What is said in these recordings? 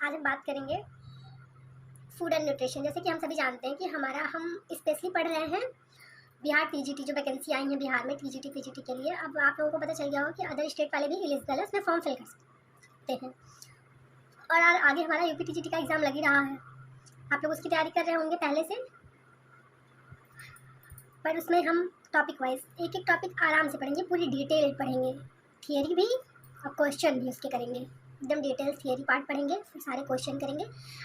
आज हम बात करेंगे फूड एंड न्यूट्रिशन। जैसे कि हम सभी जानते हैं कि हम स्पेशली पढ़ रहे हैं बिहार टीजीटी, जो वैकेंसी आई है बिहार में टीजीटी पीजीटी के लिए। अब आप लोगों को पता चल गया होगा कि अदर स्टेट वाले भी एलिजिबल है, उसमें फॉर्म फिल कर सकते हैं। और आगे हमारा यूपी टीजीटी का एग्ज़ाम लग ही रहा है, आप लोग उसकी तैयारी कर रहे होंगे पहले से। पर उसमें हम टॉपिक वाइज एक एक टॉपिक आराम से पढ़ेंगे, पूरी डिटेल पढ़ेंगे, थियरी भी और क्वेश्चन भी उसके करेंगे, एकदम डिटेल थियरी पार्ट पढ़ेंगे, फिर सारे क्वेश्चन करेंगे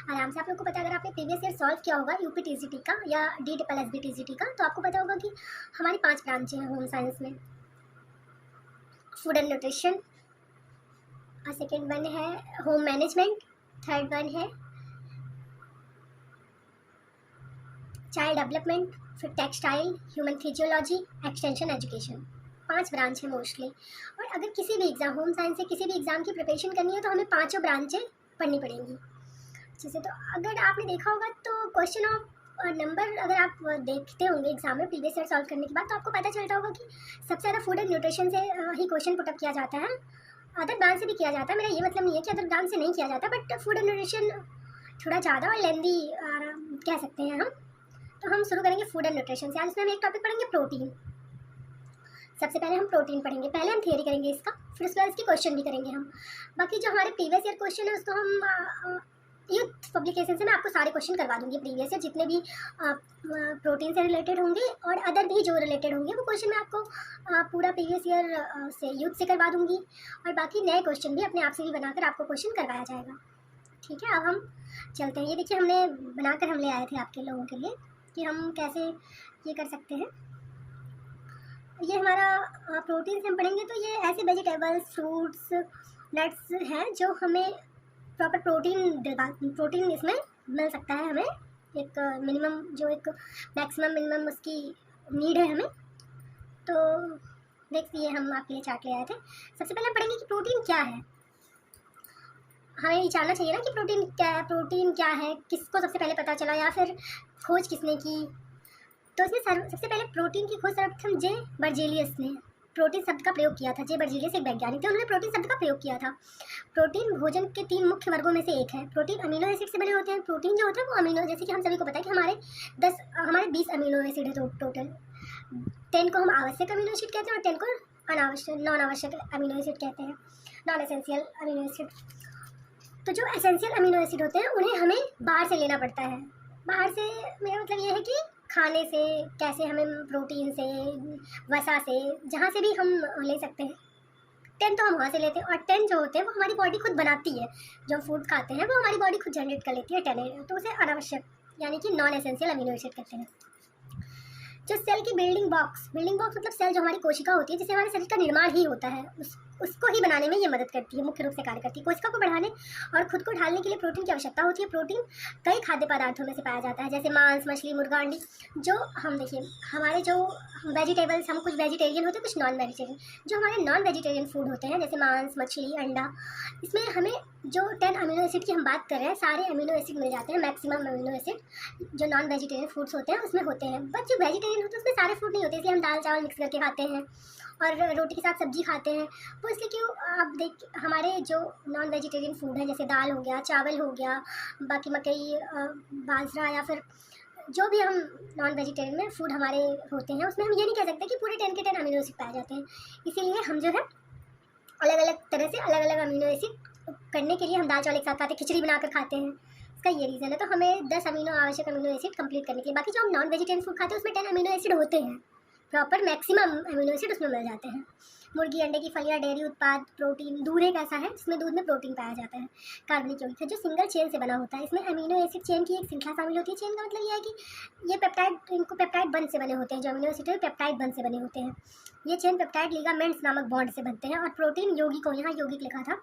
आराम से। आप लोग को पता है, अगर आपने प्रीवियस ईयर सॉल्व किया होगा यूपी टीजीटी का या DSSB टीजीटी का, तो आपको पता होगा कि हमारी 5 ब्रांचें हैं होम साइंस में। फूड एंड न्यूट्रिशन, और सेकेंड वन है होम मैनेजमेंट, थर्ड वन है चाइल्ड डेवलपमेंट, फिर textile, human physiology, extension education. 5 branch है मोस्टली। और अगर किसी भी एग्ज़ाम होम साइंस से किसी भी एग्ज़ाम की प्रिपरेशन करनी है तो हमें 5 ब्रांचें पढ़नी पड़ेंगी अच्छे से। तो अगर आपने देखा होगा तो क्वेश्चन ऑफ नंबर अगर आप देखते होंगे एग्जाम में प्रीवियस ईयर सॉल्व करने के बाद, तो आपको पता चलता होगा कि सबसे ज़्यादा फूड एंड न्यूट्रिशन से ही क्वेश्चन पुटअप किया जाता है। अदर ब्रांच से भी किया जाता है, मेरा ये मतलब नहीं है कि अदर ब्रांच से नहीं किया जाता, बट फूड एंड न्यूट्रिशन थोड़ा ज़्यादा और लेंदी कह सकते हैं हम। तो हम शुरू करेंगे फूड एंड न्यूट्रिशन से। आज इसमें हम एक टॉपिक पढ़ेंगे प्रोटीन। सबसे पहले हम प्रोटीन पढ़ेंगे, पहले हम थियरी करेंगे इसका, फिर उसके बाद इसके क्वेश्चन भी करेंगे हम। बाकी जो हमारे प्रीवियस ईयर क्वेश्चन है उसको हम यूथ पब्लिकेशन से मैं आपको सारे क्वेश्चन करवा दूंगी प्रीवियस ईयर, जितने भी प्रोटीन से रिलेटेड होंगे और अदर भी जो रिलेटेड होंगे वो क्वेश्चन मैं आपको पूरा प्रीवियस ईयर से यूथ से करवा दूंगी। और बाकी नए क्वेश्चन भी अपने आप से भी बनाकर आपको क्वेश्चन करवाया जाएगा। ठीक है, अब हम चलते हैं। ये देखिए हमने बनाकर हम ले आए थे आपके लोगों के लिए कि हम कैसे ये कर सकते हैं। ये हमारा प्रोटीन से हम पढ़ेंगे तो ये ऐसे वेजिटेबल्स, फ्रूट्स, नट्स हैं जो हमें प्रॉपर प्रोटीन इसमें मिल सकता है हमें। एक मिनिमम जो एक मैक्सिमम मिनिमम उसकी नीड है हमें। तो देखिए हम आपके लिए चार्ट ले आए थे। सबसे पहले हम पढ़ेंगे कि प्रोटीन क्या है। हमें ये जानना चाहिए ना कि प्रोटीन क्या है, किसको सबसे पहले पता चला या फिर खोज किसने की। तो इसमें सबसे पहले प्रोटीन की खोज सर्वप्रथम जे बर्जेलियस ने प्रोटीन शब्द का प्रयोग किया था। जे बर्जेलियस एक वैज्ञानिक थे, उन्होंने प्रोटीन शब्द का प्रयोग किया था। प्रोटीन भोजन के 3 मुख्य वर्गों में से एक है। प्रोटीन अमीनो एसिड से बने होते हैं। प्रोटीन जो होता है वो अमीनो, जैसे कि हम सभी को पता है कि हमारे 20 अमीनो एसिड है टोटल। 10 को हम आवश्यक अमीनो एसिड कहते हैं और 10 को नॉन आवश्यक अमीनो एसिड कहते हैं, नॉन एसेंशियल अमीनो एसिड। तो जो एसेंशियल अमीनो एसिड होते हैं उन्हें हमें बाहर से लेना पड़ता है। बाहर से मेरा मतलब ये है कि खाने से, कैसे हमें प्रोटीन से, वसा से, जहाँ से भी हम ले सकते हैं। 10 तो हम वहाँ से लेते हैं और 10 जो होते हैं वो हमारी बॉडी खुद बनाती है। जो फूड खाते हैं वो हमारी बॉडी खुद जनरेट कर लेती है 10, तो उसे अनावश्यक यानी कि नॉन एसेंशियल अमीनो एसिड कहते हैं। जो सेल की बिल्डिंग बॉक्स मतलब सेल जो हमारी कोशिका होती है, जिससे हमारे शरीर का निर्माण ही होता है, उसको ही बनाने में ये मदद करती है, मुख्य रूप से कार्य करती है। कोशिका को बढ़ाने और खुद को ढालने के लिए प्रोटीन की आवश्यकता होती है। प्रोटीन कई खाद्य पदार्थों में से पाया जाता है, जैसे मांस, मछली, मुर्गा, अंडी। जो हम देखिए हमारे जो वेजिटेबल्स, हम कुछ वेजिटेरियन होते हैं, कुछ नॉन वेजिटेरियन। जो हमारे नॉन वेजिटेरियन फूड होते हैं, जैसे मांस, मछली, अंडा, इसमें हमें जो 10 अमीनो एसिड की हम बात कर रहे हैं, सारे अमीनो एसिड मिल जाते हैं। मैक्सिमम अमीनो एसिड जो नॉन वेजिटेरियन फूड्स होते हैं उसमें होते हैं, बट जो वेजिटेरियन होते हैं उसमें सारे फूड नहीं होते। इसलिए हम दाल चावल मिक्स करके खाते हैं और रोटी के साथ सब्जी खाते हैं। वो इसलिए क्यों, आप देख हमारे जो नॉन वेजिटेरियन फूड है, जैसे दाल हो गया, चावल हो गया, बाकी मकई, बाजरा, या फिर जो भी हम नॉन वेजिटेरियन में फूड हमारे होते हैं, उसमें हम ये नहीं कह सकते कि पूरे 10 के 10 अमीनो एसिड पाए जाते हैं। इसीलिए हम जो है अलग अलग तरह से अलग अलग अमीनो एसिड करने के लिए हम दाल चावल एक साथ खाते हैं, खिचड़ी बनाकर खाते हैं। इसका ये रीज़न है। तो हमें 10 आवश्यक अमीनो एसिड कंप्लीट करने के लिए। बाकी जो हम नॉन वेजिटेरियन फूड खाते हैं उसमें 10 अमीनो एसिड होते हैं, प्रॉपर मैक्सिमम अमीनो एसिड उसमें मिल जाते हैं। मुर्गी, अंडे की फलियाँ, डेयरी उत्पाद, प्रोटीन, दूध एक ऐसा है जिसमें दूध में प्रोटीन पाया जाता है। कार्बनिक यौगिक है जो सिंगल चेन से बना होता है। इसमें अमीनो एसिड चेन की एक श्रृंखला शामिल होती है। चेन का मतलब ये है कि ये इनको पेप्टाइड बंध से बने होते हैं। जो अमीनो एसिड है पेप्टाइड बंध से बने होते हैं। ये चेन पेप्टाइड लिगामेंट्स नामक बॉन्ड से बनते हैं। और प्रोटीन यौगिकों, यहाँ यौगिक लिखा था,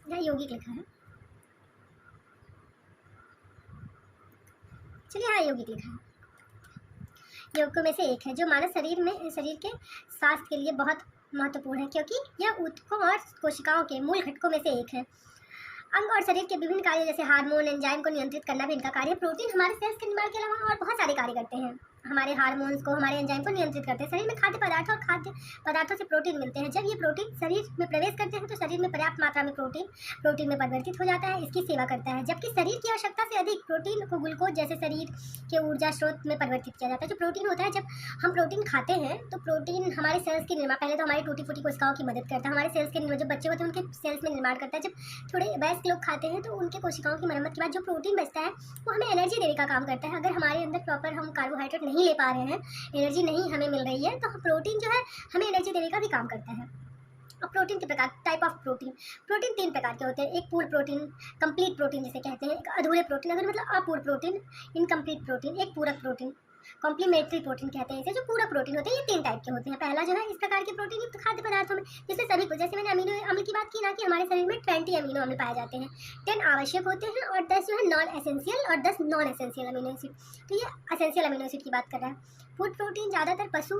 यहाँ यौगिक लिखा है, चलिए हाँ यौगिक लिखा है। यौगिकों में से एक है जो मानव शरीर के स्वास्थ्य के लिए बहुत महत्वपूर्ण है, क्योंकि यह ऊतकों और कोशिकाओं के मूल घटकों में से एक है। अंग और शरीर के विभिन्न कार्य जैसे हार्मोन एंजाइम को नियंत्रित करना भी इनका कार्य है। प्रोटीन हमारे सेल्स के निर्माण के अलावा और बहुत सारे कार्य करते हैं। हमारे हार्मोन्स को, हमारे एंजाइम को नियंत्रित करते हैं। शरीर में खाद्य पदार्थों और खाद्य पदार्थों से प्रोटीन मिलते हैं। जब ये प्रोटीन शरीर में प्रवेश करते हैं तो शरीर में पर्याप्त मात्रा में प्रोटीन में परिवर्तित हो जाता है, इसकी सेवा करता है। जबकि शरीर की आवश्यकता से अधिक प्रोटीन को ग्लूकोज जैसे शरीर के ऊर्जा स्रोत में परिवर्तित किया जाता है। जो प्रोटीन होता है, जब हम प्रोटीन खाते हैं तो प्रोटीन हमारे सेल्स के निर्माण, पहले तो हमारी टूटी फूटी कोशिकाओं की मदद करता है। हमारे सेल्स के निर्माण, जो बच्चे होते हैं उनके सेल्स में निर्माण करता है। जब थोड़े वयस्क लोग खाते हैं तो उनके कोशिकाओं की मरम्मत के बाद जो प्रोटीन बचता है वो हमें एनर्जी देने का काम करता है। अगर हमारे अंदर प्रॉपर हम कार्बोहाइड्रेट नहीं ले पा रहे हैं, एनर्जी नहीं हमें मिल रही है, तो प्रोटीन जो है हमें एनर्जी देने का भी काम करता है। अब प्रोटीन के प्रकार, टाइप ऑफ प्रोटीन 3 प्रकार के होते हैं। एक पूर्ण प्रोटीन, कंप्लीट प्रोटीन जिसे कहते हैं, एक अधूरे प्रोटीन, अधूरे मतलब अपूर्ण प्रोटीन, इनकम्प्लीट प्रोटीन, एक पूरक प्रोटीन, कॉम्प्लीमेंट्री प्रोटीन कहते हैं इसे, जो पूरा प्रोटीन होते हैं। ये 3 टाइप के होते हैं। पहला जो है, इस प्रकार के प्रोटीन युक्त खाद्य पदार्थों में जिसमें सभी को, जैसे मैंने अमीनो अम्ल की बात की ना, कि हमारे शरीर में 20 अमीनो अम्ल पाए जाते हैं, 10 आवश्यक होते हैं और 10 जो है नॉन एसेंशियल और 10 नॉन एसेंशियल अमीनो एसिड। तो ये एसेंशियल अमीनो एसिड की बात कर रहा है। फूड प्रोटीन ज़्यादातर पशु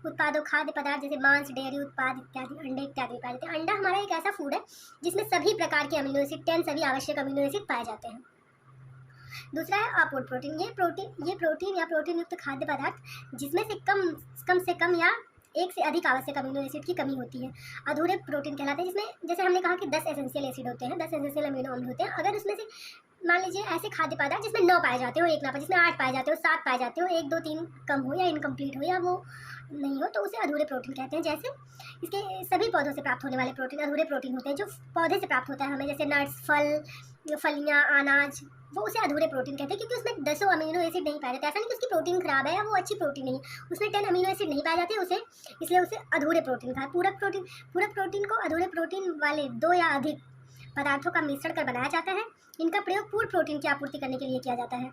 उत्पादों, खाद्य पदार्थ जैसे मांस, डेयरी उत्पाद इत्यादि, अंडे इत्यादि में पाए जाते हैं। अंडा हमारा एक ऐसा फूड है जिसमें सभी प्रकार के अमीनो एसिड, 10 सभी आवश्यक अमीनो एसिड पाए जाते हैं। दूसरा है अपूर्ण प्रोटीन। ये प्रोटीन या प्रोटीन युक्त खाद्य पदार्थ जिसमें से कम या एक से अधिक आवश्यक अमीनो एसिड की कमी होती है, अधूरे प्रोटीन कहलाते हैं। जिसमें जैसे हमने कहा कि 10 एसेंशियल एसिड होते हैं, 10 एसेंशियल अमीनो अम्ल होते हैं। अगर उसमें से मान लीजिए ऐसे खाद्य पदार्थ जिसमें 9 पाए जाते हो, 1 ना पाए, जिसमें 8 पाए जाते हो, 7 पाए जाते हो, 1 2 3 कम हो या इनकम्प्लीट हो या वो नहीं हो, तो उसे अधूरे प्रोटीन कहते हैं। जैसे इसके सभी पौधों से प्राप्त होने वाले प्रोटीन अधूरे प्रोटीन होते हैं। जो पौधे से प्राप्त होता है हमें, जैसे नट्स, फल, फलियाँ, अनाज, वो उसे अधूरे प्रोटीन कहते हैं, क्योंकि उसमें 10 अमीनो एसिड नहीं पाए जाते। ऐसा नहीं कि उसकी प्रोटीन खराब है या वो अच्छी प्रोटीन नहीं, उसमें 10 अमीनो एसिड नहीं पाए जाते इसलिए उसे अधूरे प्रोटीन कहा। पूरक प्रोटीन को अधूरे प्रोटीन वाले 2 या अधिक पदार्थों का मिश्रण कर बनाया जाता है। इनका प्रयोग पूर्ण प्रोटीन की आपूर्ति करने के लिए किया जाता है।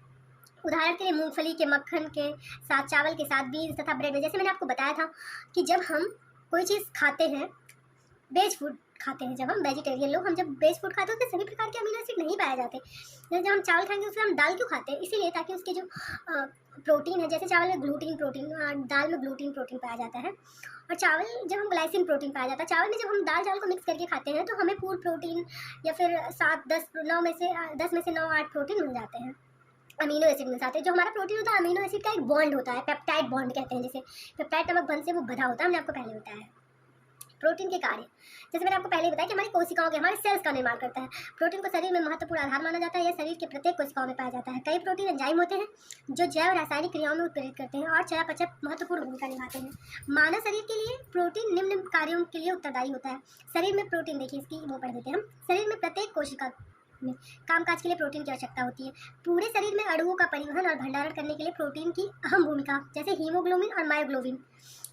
उदाहरण के लिए मूंगफली के मक्खन के साथ, चावल के साथ, बीज तथा ब्रेड में। जैसे मैंने आपको बताया था कि जब हम कोई चीज़ खाते हैं, वेज फूड खाते हैं, जब हम वेजिटेरियन लोग, हम जब वेज फूड खाते हैं उसमें सभी प्रकार के अमीनो एसिड नहीं पाए जाते। जैसे जब हम चावल खाएंगे उसमें हम दाल क्यों खाते हैं? इसीलिए ताकि उसके जो प्रोटीन है, जैसे चावल में ग्लूटीन प्रोटीन, दाल में ग्लूटीन प्रोटीन पाया जाता है, और चावल जब हम ग्लाइसिन प्रोटीन पाया जाता है। चावल में जब हम दाल चावल को मिक्स करके खाते हैं तो हमें पूर्ण प्रोटीन या फिर 7 10 9 में से 10 में से 9 8 प्रोटीन मिल जाते हैं, अमीनो एसिड मिल जाते हैं। जो हमारा प्रोटीन होता है, अमीनो एसिड का एक बॉन्ड होता है, पेप्टाइड बॉन्ड कहते हैं, जिसे पेप्टाइड नामक बंध से वो बधा होता है। हमने आपको पहले बताया है। प्रोटीन के कार्य, जैसे मैंने आपको पहले बताया कि हमारी कोशिकाओं के, हमारे सेल्स का निर्माण करता है। प्रोटीन को शरीर में महत्वपूर्ण आधार माना जाता है। यह शरीर के प्रत्येक कोशिकाओं में पाया जाता है। कई प्रोटीन एंजाइम होते हैं जो जैव रासायनिक क्रियाओं में उत्प्रेरित करते हैं और चयापचय महत्वपूर्ण भूमिका निभाते हैं। मानव शरीर के लिए प्रोटीन निम्न कार्यों के लिए उत्तरदायी होता है। शरीर में प्रोटीन, देखिए इसकी वो पढ़ देते हैं हम। शरीर में प्रत्येक कोशिका में कामकाज के लिए प्रोटीन की आवश्यकता होती है। पूरे शरीर में अणुओं का परिवहन और भंडारण करने के लिए प्रोटीन की अहम भूमिका, जैसे हीमोग्लोबिन और मायोग्लोबिन।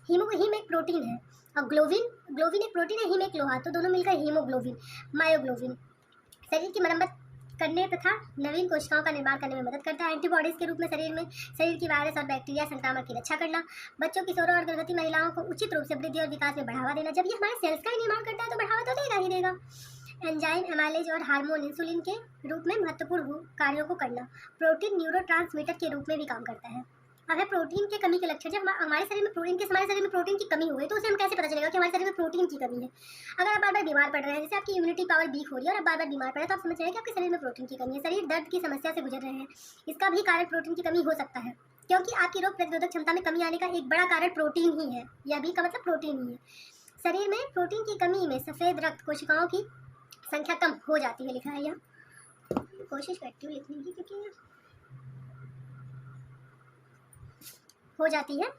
हीम एक प्रोटीन है और ग्लोबिन एक प्रोटीन है, हीम एक लोहा, तो दोनों मिलकर हीमोग्लोबिन, मायोग्लोबिन शरीर की मरम्मत करने तथा नवीन कोशिकाओं का निर्माण करने में मदद करता है। एंटीबॉडीज के रूप में शरीर की वायरस और बैक्टीरिया संक्रामक की रक्षा करना। बच्चों, किशोरों और गर्भवती महिलाओं को उचित रूप से वृद्धि और विकास में बढ़ावा देना। जब ये हमारे सेल्स का ही निर्माण करता है तो बढ़ावा तो देगा ही देगा। एंजाइम, एमाइलेज और हार्मोन, इंसुलिन के रूप में महत्वपूर्ण कार्यों को करना। प्रोटीन न्यूरोट्रांसमीटर के रूप में भी काम करता है। अब है प्रोटीन के कमी के लक्षण। जब हमारे शरीर में प्रोटीन की कमी हो गई तो उसे हम कैसे पता चलेगा कि हमारे शरीर में प्रोटीन की कमी है? अगर आप बार बार बीमार पड़ रहे हैं, जैसे आपकी इम्यूनिटी पावर वीक हो रही है और आप बार बार बीमार पड़ रहे हैं, तो आप समझ रहे हैं कि आपके शरीर में प्रोटीन की कमी है। शरीर दर्द की समस्या से गुजर रहे हैं, इसका भी कारण प्रोटीन की कमी हो सकता है, क्योंकि आपकी रोग प्रतिरोधक क्षमता में कमी आने का एक बड़ा कारण प्रोटीन ही है। यह भी का मतलब प्रोटीन ही है। शरीर में प्रोटीन की कमी में सफ़ेद रक्त कोशिकाओं की संख्या कम हो जाती है, लिखा है यहाँ। कोशिश करती हूँ लिखने की, क्योंकि हो जाती है।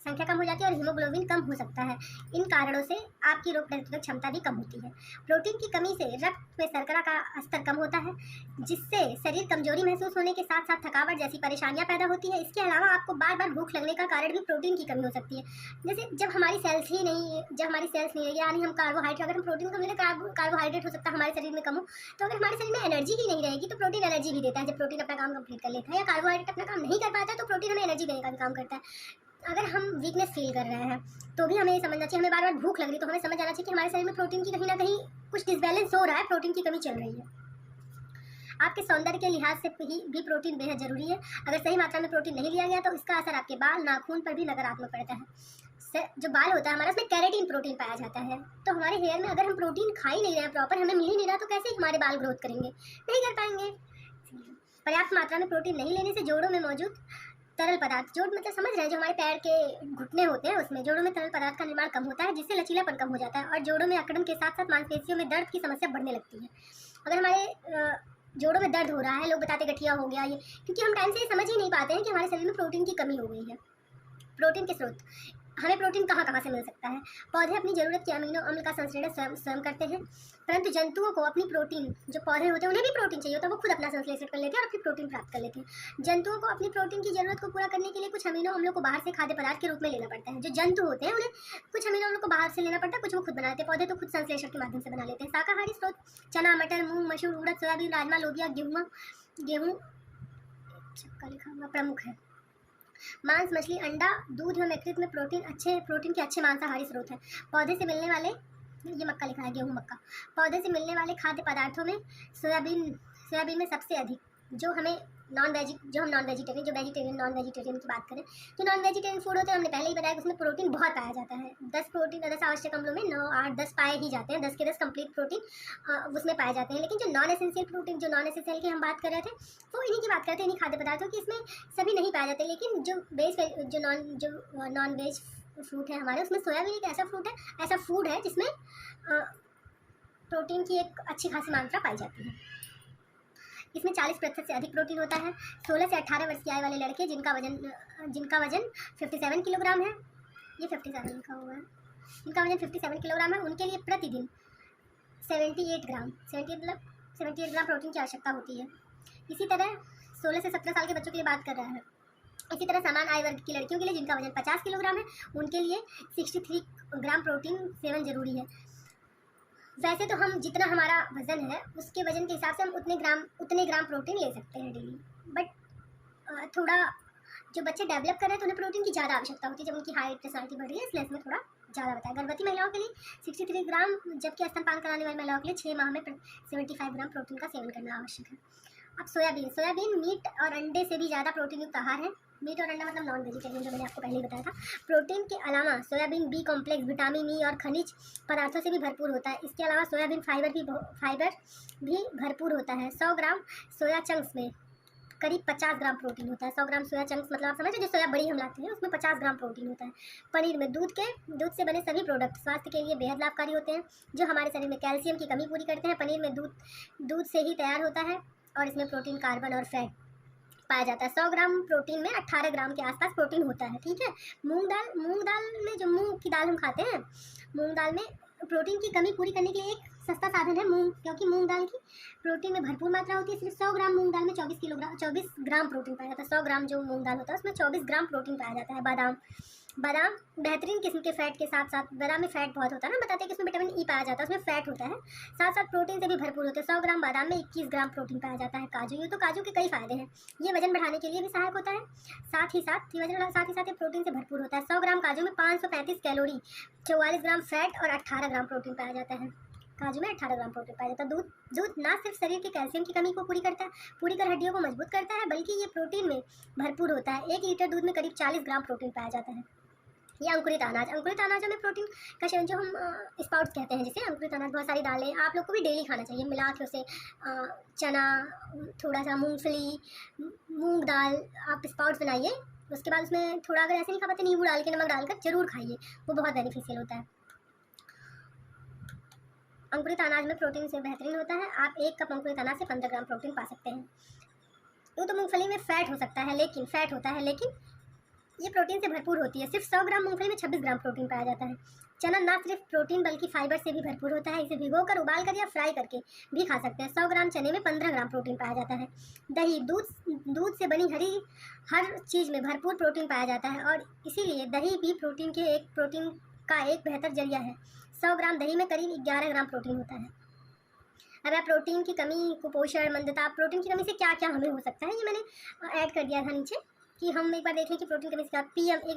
संख्या कम हो जाती है और हीमोग्लोबिन कम हो सकता है। इन कारणों से आपकी रोग प्रतिरोधक क्षमता भी कम होती है। प्रोटीन की कमी से रक्त में शर्करा का स्तर कम होता है, जिससे शरीर कमजोरी महसूस होने के साथ साथ थकावट जैसी परेशानियां पैदा होती है। इसके अलावा आपको बार बार भूख लगने का कारण भी प्रोटीन की कमी हो सकती है। जैसे जब हमारी सेल्स नहीं रहेगी, यानी हम कार्बोहाइड्रेट, अगर हम प्रोटीन कम ले, कार्बोहाइड्रेट हो सकता है हमारे शरीर में कम हो, तो अगर हमारे शरीर में एनर्जी ही नहीं रहेगी तो प्रोटीन एनर्जी भी देता है। जब प्रोटीन अपना काम कंप्लीट कर लेता है या कार्बोहाइड्रेट अपना काम नहीं कर पाता है तो प्रोटीन हमें एनर्जी देने का भी काम करता है। अगर हम वीकनेस फील कर रहे हैं तो भी हमें ये समझना चाहिए, हमें बार बार भूख लग रही है तो हमें समझ आना चाहिए कि हमारे शरीर में प्रोटीन की कहीं ना कहीं कुछ डिसबैलेंस हो रहा है, प्रोटीन की कमी चल रही है। आपके सौंदर्य के लिहाज से भी प्रोटीन बेहद ज़रूरी है। अगर सही मात्रा में प्रोटीन नहीं लिया गया तो इसका असर आपके बाल, नाखून पर भी नकारात्मक पड़ता है। जो बाल होता है हमारा, उसमें कैरेटीन प्रोटीन पाया जाता है। तो हमारे हेयर में अगर हम प्रोटीन खा ही नहीं रहे हैं प्रॉपर, हमें मिल ही नहीं रहा, तो कैसे हमारे बाल ग्रोथ करेंगे? नहीं कर पाएंगे। पर्याप्त मात्रा में प्रोटीन नहीं लेने से जोड़ों में मौजूद तरल पदार्थ, जोड़ मतलब समझ रहे हैं, जो हमारे पैर के घुटने होते हैं उसमें जोड़ों में तरल पदार्थ का निर्माण कम होता है, जिससे लचीलापन कम हो जाता है और जोड़ों में अकड़न के साथ साथ मांसपेशियों में दर्द की समस्या बढ़ने लगती है। अगर हमारे जोड़ों में दर्द हो रहा है, लोग बताते गठिया हो गया ये, क्योंकि हम टाइम से समझ ही नहीं पाते हैं कि हमारे शरीर में प्रोटीन की कमी हो गई है। प्रोटीन के स्रोत, हमें प्रोटीन कहाँ कहाँ से मिल सकता है? पौधे अपनी ज़रूरत के अमीनो अम्ल का संश्लेषण स्वयं करते हैं, परंतु जंतुओं को अपनी प्रोटीन, जो पौधे होते हैं उन्हें भी प्रोटीन चाहिए होता है, वो खुद अपना संश्लेषण कर लेते हैं और अपनी प्रोटीन प्राप्त कर लेते हैं। जंतुओं को अपनी प्रोटीन की ज़रूरत को पूरा करने के लिए कुछ अमीनो अम्लों को बाहर से खाद्य पदार्थ के रूप में लेना पड़ता है। जो जंतु होते हैं उन्हें कुछ अमीनो अम्लों को बाहर से लेना पड़ता है, कुछ वो खुद बना लेते हैं। पौधे तो खुद संश्लेषण के माध्यम से बना लेते हैं। शाकाहारी स्रोत चना, मटर, मूंग, मसूर, उड़द, सोयाबीन, राजमा, लोबिया, गेहूँ लिखा हुआ प्रमुख है। मांस, मछली, अंडा, दूध एवं यकृत में प्रोटीन के अच्छे मांसाहारी स्रोत हैं। पौधे से मिलने वाले, ये मक्का लिखा है, गेहूँ मक्का, पौधे से मिलने वाले खाद्य पदार्थों में सोयाबीन में सबसे अधिक, जो हम नॉन वेजिटेरियन नॉन वेजिटेरियन की बात करें तो नॉन वेजिटेरियन फूड होते हैं, हमने पहले ही बताया कि उसमें प्रोटीन बहुत पाया जाता है। 10 आवश्यक अम्लों में 9, 8, 10 पाए ही जाते हैं, 10 के 10 कंप्लीट प्रोटीन उसमें पाए जाते हैं। लेकिन जो नॉन एसेंशियल प्रोटीन, जो नॉन एसेंशियल की हम बात कर रहे थे, वो इन्हीं की बात करते हैं, इन्हीं खाद्य पदार्थों की, इसमें सभी नहीं पाए जाते। लेकिन जो नॉन वेज फ्रूट है हमारे, उसमें सोयाबीन एक ऐसा फूड है जिसमें प्रोटीन की एक अच्छी खासी मात्रा पाई जाती है। इसमें 40% से अधिक प्रोटीन होता है। 16 से 18 वर्ष की आयु वाले लड़के जिनका वजन 57 किलोग्राम है, ये 57 लिखा हुआ है, जिनका वजन 57 किलोग्राम है, उनके लिए प्रतिदिन 78 ग्राम प्रोटीन की आवश्यकता होती है। इसी तरह 16 से 17 साल के बच्चों के लिए बात कर रहा है। इसी तरह समान आय वर्ग की लड़कियों के लिए जिनका वजन 50 किलोग्राम है, उनके लिए 63 ग्राम प्रोटीन सेवन जरूरी है। वैसे तो हम जितना हमारा वजन है उसके वजन के हिसाब से हम उतने ग्राम प्रोटीन ले सकते हैं डेली, बट थोड़ा जो बच्चे डेवलप कर रहे हैं तो उन्हें प्रोटीन की ज़्यादा आवश्यकता होती है, जब उनकी हाइट पर्सनालिटी बढ़ रही है, इसलिए इसमें थोड़ा ज़्यादा बताया। गर्भवती महिलाओं के लिए 63 ग्राम, जबकि स्तनपान कराने वाली महिलाओं के लिए 6 माह में 75 ग्राम प्रोटीन का सेवन करना आवश्यक है। अब सोयाबीन मीट और अंडे से भी ज़्यादा प्रोटीन युक्त आहार है। मीट और अंडा मतलब नॉन वेजिटेरियन, जो मैंने आपको पहले ही बताया था। प्रोटीन के अलावा soybean B complex, vitamin E और खनिज पदार्थों से भी भरपूर होता है। इसके अलावा सोयाबीन फाइबर भी भरपूर होता है। 100 ग्राम सोया चंक्स में करीब 50 ग्राम प्रोटीन होता है। 100 ग्राम सोया चंक्स मतलब आप समझे, जो सोया बड़ी हम लाते हैं उसमें 50 ग्राम प्रोटीन होता है। पनीर में दूध से बने सभी प्रोडक्ट स्वास्थ्य के लिए बेहद लाभकारी होते हैं, जो हमारे शरीर में कैल्शियम की कमी पूरी करते हैं। पनीर में दूध से ही तैयार होता है और इसमें प्रोटीन, कार्बन और फैट पाया जाता है। 100 ग्राम प्रोटीन में 18 ग्राम के आसपास प्रोटीन होता है। ठीक है। मूंग दाल में, जो मूंग की दाल हम खाते हैं, मूंग दाल में प्रोटीन की कमी पूरी करने के लिए एक सस्ता साधन है मूंग, क्योंकि मूंग दाल की प्रोटीन में भरपूर मात्रा होती है। सिर्फ 100 ग्राम मूंग दाल में 24 ग्राम प्रोटीन पाया जाता है। 100 ग्राम जो मूंग दाल होता है उसमें 24 ग्राम प्रोटीन पाया जाता है। बादाम बेहतरीन किस्म के फैट के साथ साथ, बादाम में फैट बहुत होता है ना, बताते हैं कि उसमें विटामिन ई पाया जाता है, उसमें फैट होता है, साथ साथ प्रोटीन से भी भरपूर होते हैं। 100 ग्राम बादाम में 21 ग्राम प्रोटीन पाया जाता है। काजू के कई फायदे हैं। ये वजन बढ़ाने के लिए भी सहायक होता है, साथ ही साथ ये प्रोटीन से भरपूर होता है। 100 ग्राम काजू में 535 कैलोरी, 44 ग्राम फैट और 18 ग्राम प्रोटीन पाया जाता है। काजू में 18 ग्राम प्रोटीन पाया जाता है। दूध ना सिर्फ शरीर के कैल्शियम की कमी को पूरी कर हड्डियों को मजबूत करता है, बल्कि ये प्रोटीन में भरपूर होता है। 1 लीटर दूध में करीब 40 ग्राम प्रोटीन पाया जाता है। ये अंकुरित अनाज में प्रोटीन का, जो हम स्पाउट्स कहते हैं, जिसे अंकुरित अनाज, बहुत सारी दालें आप लोग को भी डेली खाना चाहिए, मिला के उसे चना, थोड़ा सा मूंगफली, मूंग दाल, आप स्पाउट्स बनाइए। उसके बाद उसमें थोड़ा, अगर ऐसे नहीं खा पाते, नींबू डाल के, नमक डालकर जरूर खाइए, वो बहुत बेनिफिशियल होता है। अंकुरित अनाज में प्रोटीन से बेहतरीन होता है। आप 1 कप अंकुरित अनाज से 15 ग्राम प्रोटीन पा सकते हैं। तो मूंगफली में फैट होता है, लेकिन ये प्रोटीन से भरपूर होती है। सिर्फ 100 ग्राम मूंगफली में 26 ग्राम प्रोटीन पाया जाता है। चना ना सिर्फ प्रोटीन बल्कि फाइबर से भी भरपूर होता है। इसे भिगोकर, उबालकर या फ्राई करके भी खा सकते हैं। 100 ग्राम चने में 15 ग्राम प्रोटीन पाया जाता है। दही, दूध से बनी हर चीज़ में भरपूर प्रोटीन पाया जाता है और इसीलिए दही भी प्रोटीन का एक बेहतर जरिया है। 100 ग्राम दही में करीब 11 ग्राम प्रोटीन होता है। अब प्रोटीन की कमी, कुपोषण, मंदता, प्रोटीन की कमी से क्या क्या हमें हो सकता है, ये मैंने ऐड कर दिया था नीचे। कि हम एक बार देखें कि प्रोटीन कमी से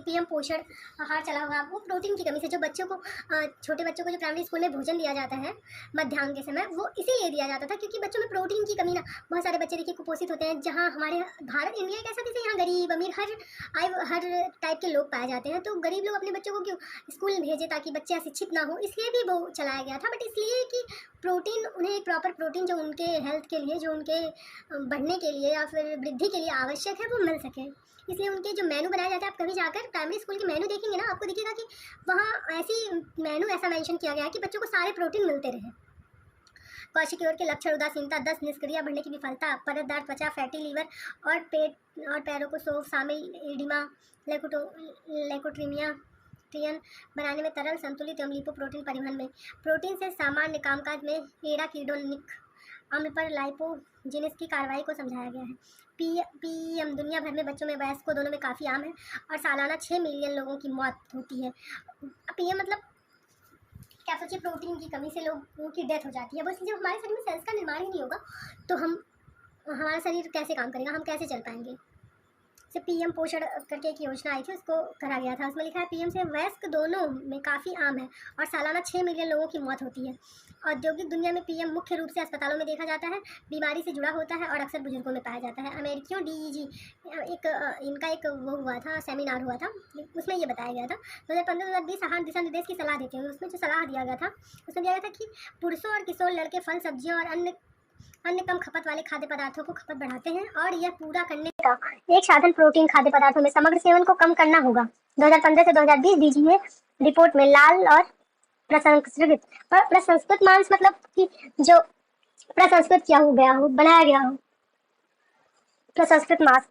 पीएम पोषण आहार चला हुआ, वो प्रोटीन की कमी से जो बच्चों को छोटे बच्चों को जो प्राइमरी स्कूल में भोजन दिया जाता है मध्याह्न के समय, वो इसीलिए दिया जाता था क्योंकि बच्चों में प्रोटीन की कमी ना, बहुत सारे बच्चे देखिए कुपोषित होते हैं। जहाँ हमारे भारत इंडिया एक ऐसा देश है, यहाँ गरीब अमीर हर टाइप के लोग पाए जाते हैं, तो गरीब लोग अपने बच्चों को क्यों स्कूल भेजे ताकि बच्चे अशिक्षित ना हो, इसलिए भी वो चलाया गया था। बट इसलिए कि प्रोटीन उन्हें एक प्रॉपर प्रोटीन जो उनके हेल्थ के लिए, जो उनके बढ़ने के लिए या फिर वृद्धि के लिए आवश्यक है, वो मिल सके। इसलिए उनके जो मेनू बनाया जाता है, आप कभी जाकर प्राइमरी स्कूल के मेनू देखेंगे ना, आपको दिखेगा कि वहाँ ऐसा मेंशन किया गया है कि बच्चों को सारे प्रोटीन मिलते रहे। क्वाशिक्योर के लक्षण उदासीनता, दस्त, निष्क्रिय बढ़ने की विफलता, परतदार त्वचा, फैटी लीवर और पेट और पैरों को सोव शामिल, एडिमा, लेकोट्रीमिया, ट्रियन बनाने में तरल संतुलित एवं लिपोप्रोटीन परिवहन में, प्रोटीन से सामान्य कामकाज में एराकिडोनिक अम्ल पर लाइपोजिनेस की कार्रवाई को समझाया गया है। पीएम दुनिया भर में बच्चों में वयस्कों दोनों में काफ़ी आम है और सालाना 6 मिलियन लोगों की मौत होती है। पीएम मतलब क्या सोचिए, प्रोटीन की कमी से लोगों की डेथ हो जाती है। वो इसलिए जब हमारे शरीर में सेल्स का निर्माण ही नहीं होगा तो हमारा शरीर कैसे काम करेगा, हम कैसे चल पाएंगे। से पीएम पोषण करके एक योजना आई थी, उसको करा गया था। उसमें लिखा है पीएम से वयस्क दोनों में काफ़ी आम है और सालाना 6 मिलियन लोगों की मौत होती है। औद्योगिक दुनिया में पीएम मुख्य रूप से अस्पतालों में देखा जाता है, बीमारी से जुड़ा होता है और अक्सर बुजुर्गों में पाया जाता है। अमेरिकियों डीईजी इनका एक वो हुआ था, सेमिनार हुआ था, उसमें ये बताया गया था 2015-2020 आहार दिशा निर्देश की सलाह देते हैं। उसमें जो सलाह दिया गया था, उसमें दिया गया था कि पुरुषों और किशोर लड़के फल, सब्जियों और अन्य कम खपत वाले खाद्य पदार्थों को खपत बढ़ाते हैं और यह पूरा करने का एक साधन प्रोटीन खाद्य पदार्थों में समग्र सेवन को कम करना होगा। 2015 से 2020 दीजिए रिपोर्ट में लाल और प्रसंस्कृत मांस मतलब कि जो प्रसंस्कृत किया हो गया हो, बनाया गया हो, प्रसंस्कृत मांस।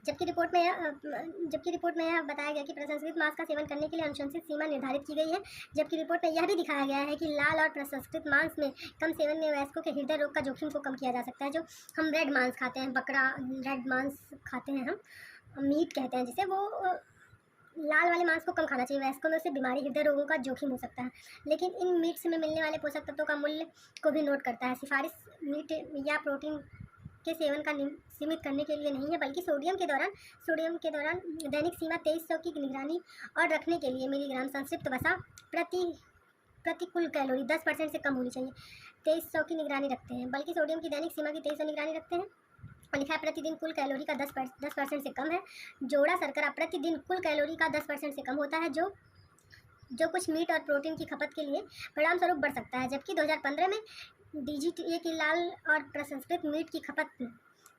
जबकि रिपोर्ट में यह बताया गया कि प्रसंस्कृत मांस का सेवन करने के लिए अनुशंसित सीमा निर्धारित की गई है। जबकि रिपोर्ट में यह भी दिखाया गया है कि लाल और प्रसंस्कृत मांस में कम सेवन में वयस्कों के हृदय रोग का जोखिम को कम किया जा सकता है। जो हम रेड मांस खाते हैं, बकरा रेड मांस खाते हैं, हम मीट कहते हैं जिसे, वो लाल वाले मांस को कम खाना चाहिए। वयस्कों में उससे बीमारी, हृदय रोगों का जोखिम हो सकता है। लेकिन इन मीट्स में मिलने वाले पोषक तत्वों का मूल्य को भी नोट करता है। सिफारिश मीट या प्रोटीन के सेवन का सीमित करने के लिए नहीं है, बल्कि सोडियम के दौरान दैनिक सीमा 2300 की निगरानी और रखने के लिए मिलीग्राम संतृप्त वसा प्रति कुल कैलोरी 10% से कम होनी चाहिए। 2300 की निगरानी रखते हैं, बल्कि सोडियम की दैनिक सीमा की 2300 निगरानी रखते हैं। और लिखा है प्रतिदिन कुल कैलोरी का 10% से कम है। जोड़ा शर्करा प्रतिदिन कुल कैलोरी का 10% से कम होता है, जो कुछ मीट और प्रोटीन की खपत के लिए परिणाम स्वरूप बढ़ सकता है। जबकि 2015 में DGTA की लाल और प्रसंस्कृत मीट की खपत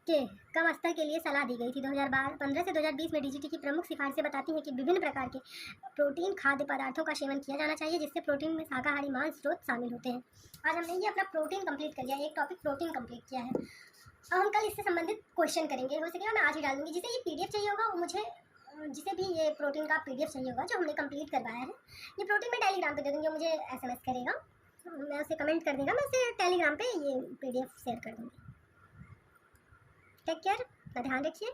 के कम स्तर के लिए सलाह दी गई थी। 2015 से 2020 में DGT की प्रमुख सिफारिशें बताती हैं कि विभिन्न प्रकार के प्रोटीन खाद्य पदार्थों का सेवन किया जाना चाहिए, जिससे प्रोटीन में शाकाहारी मांस स्रोत शामिल होते हैं। आज हमने ये अपना प्रोटीन कंप्लीट कर लिया, एक टॉपिक प्रोटीन कंप्लीट किया है। अब हम कल इससे संबंधित क्वेश्चन करेंगे, हो सकेगा मैं आज ही डाल दूँगी। जिसे ये PDF चाहिए होगा, वो मुझे जिसे भी ये प्रोटीन का PDF चाहिए होगा जो हमने कंप्लीट करवाया है, ये प्रोटीन मैं टेलीग्राम पे दे दूँगी। मुझे SMS करेगा, मैं उसे कमेंट कर देगा, मैं उसे टेलीग्राम पे ये PDF शेयर कर दूँगी। टेक केयर, ध्यान रखिए।